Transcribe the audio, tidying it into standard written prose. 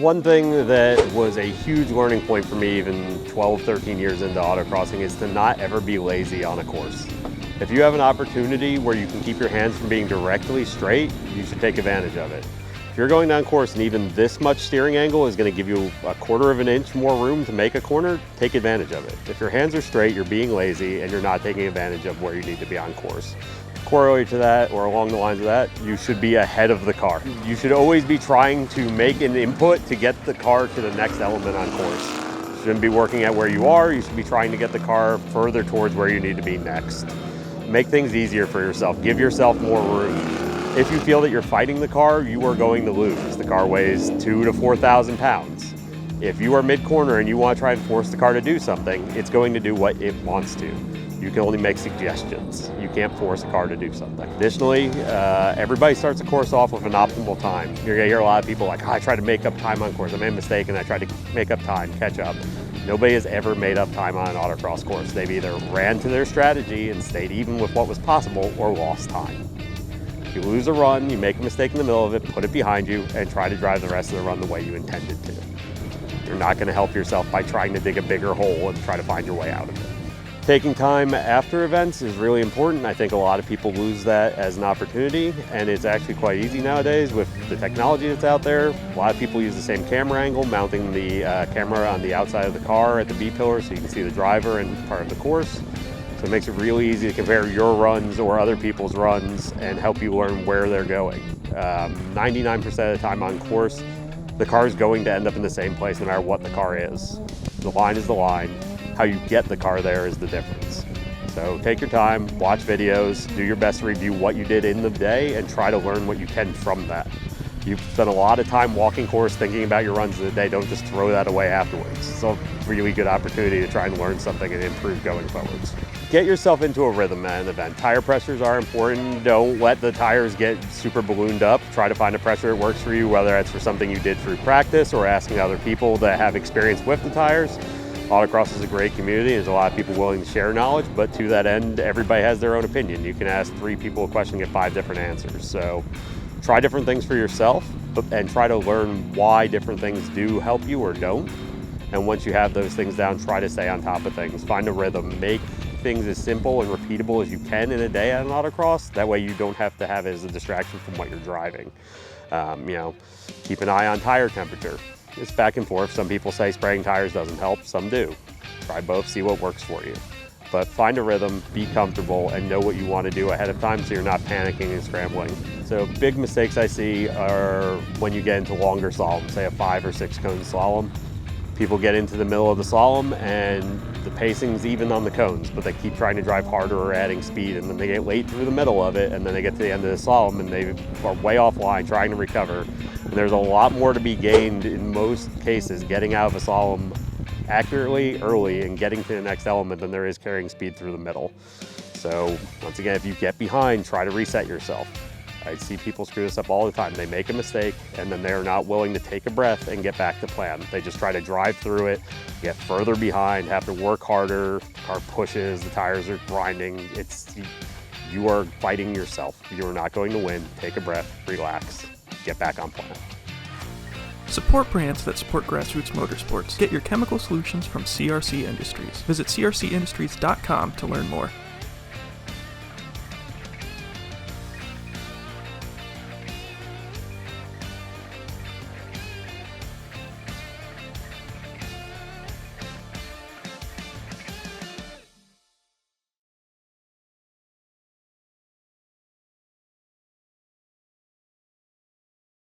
One thing that was a huge learning point for me even 12, 13 years into autocrossing is to not ever be lazy on a course. If you have an opportunity where you can keep your hands from being directly straight, you should take advantage of it. If you're going down course and even this much steering angle is going to give you a quarter of an inch more room to make a corner, take advantage of it. If your hands are straight, you're being lazy and you're not taking advantage of where you need to be on course. Corollary to that, or along the lines of that, you should be ahead of the car. You should always be trying to make an input to get the car to the next element on course. You shouldn't be working at where you are, you should be trying to get the car further towards where you need to be next. Make things easier for yourself, give yourself more room. If you feel that you're fighting the car, you are going to lose. The car weighs 2,000 to 4,000 pounds. If you are mid-corner and you want to try and force the car to do something, it's going to do what it wants to. You can only make suggestions. You can't force a car to do something. Additionally, everybody starts a course off with an optimal time. You're gonna hear a lot of people like, I tried to make up time on course. I made a mistake and I tried to make up time, catch up. Nobody has ever made up time on an autocross course. They've either ran to their strategy and stayed even with what was possible or lost time. If you lose a run, you make a mistake in the middle of it, put it behind you, and try to drive the rest of the run the way you intended to. You're not gonna help yourself by trying to dig a bigger hole and try to find your way out of it. Taking time after events is really important. I think a lot of people lose that as an opportunity, and it's actually quite easy nowadays with the technology that's out there. A lot of people use the same camera angle, mounting the camera on the outside of the car at the B-pillar so you can see the driver and part of the course. So it makes it really easy to compare your runs or other people's runs and help you learn where they're going. 99% of the time on course, the car is going to end up in the same place no matter what the car is. The line is the line. How you get the car there is the difference. So take your time, watch videos, do your best to review what you did in the day and try to learn what you can from that. You've spent a lot of time walking course thinking about your runs of the day, don't just throw that away afterwards. It's a really good opportunity to try and learn something and improve going forwards. Get yourself into a rhythm at an event. Tire pressures are important. Don't let the tires get super ballooned up. Try to find a pressure that works for you, whether that's for something you did through practice or asking other people that have experience with the tires. Autocross is a great community. There's a lot of people willing to share knowledge, but to that end, everybody has their own opinion. You can ask 3 people a question and get 5 different answers. So try different things for yourself and try to learn why different things do help you or don't. And once you have those things down, try to stay on top of things. Find a rhythm. Make things as simple and repeatable as you can in a day at an autocross. That way you don't have to have it as a distraction from what you're driving. Keep an eye on tire temperature. It's back and forth. Some people say spraying tires doesn't help, some do. Try both, see what works for you. But find a rhythm, be comfortable, and know what you want to do ahead of time so you're not panicking and scrambling. So big mistakes I see are when you get into longer slaloms, say a 5 or 6 cone slalom. People get into the middle of the slalom and the pacing's even on the cones, but they keep trying to drive harder or adding speed, and then they get late through the middle of it, and then they get to the end of the slalom and they are way offline trying to recover. And there's a lot more to be gained in most cases getting out of a slalom accurately early and getting to the next element than there is carrying speed through the middle. So once again, if you get behind, try to reset yourself. I see people screw this up all the time. They make a mistake and then they're not willing to take a breath and get back to plan. They just try to drive through it, get further behind, have to work harder, the car pushes, the tires are grinding. You are fighting yourself. You are not going to win. Take a breath, relax, get back on plan. Support brands that support Grassroots Motorsports. Get your chemical solutions from CRC Industries. Visit crcindustries.com to learn more.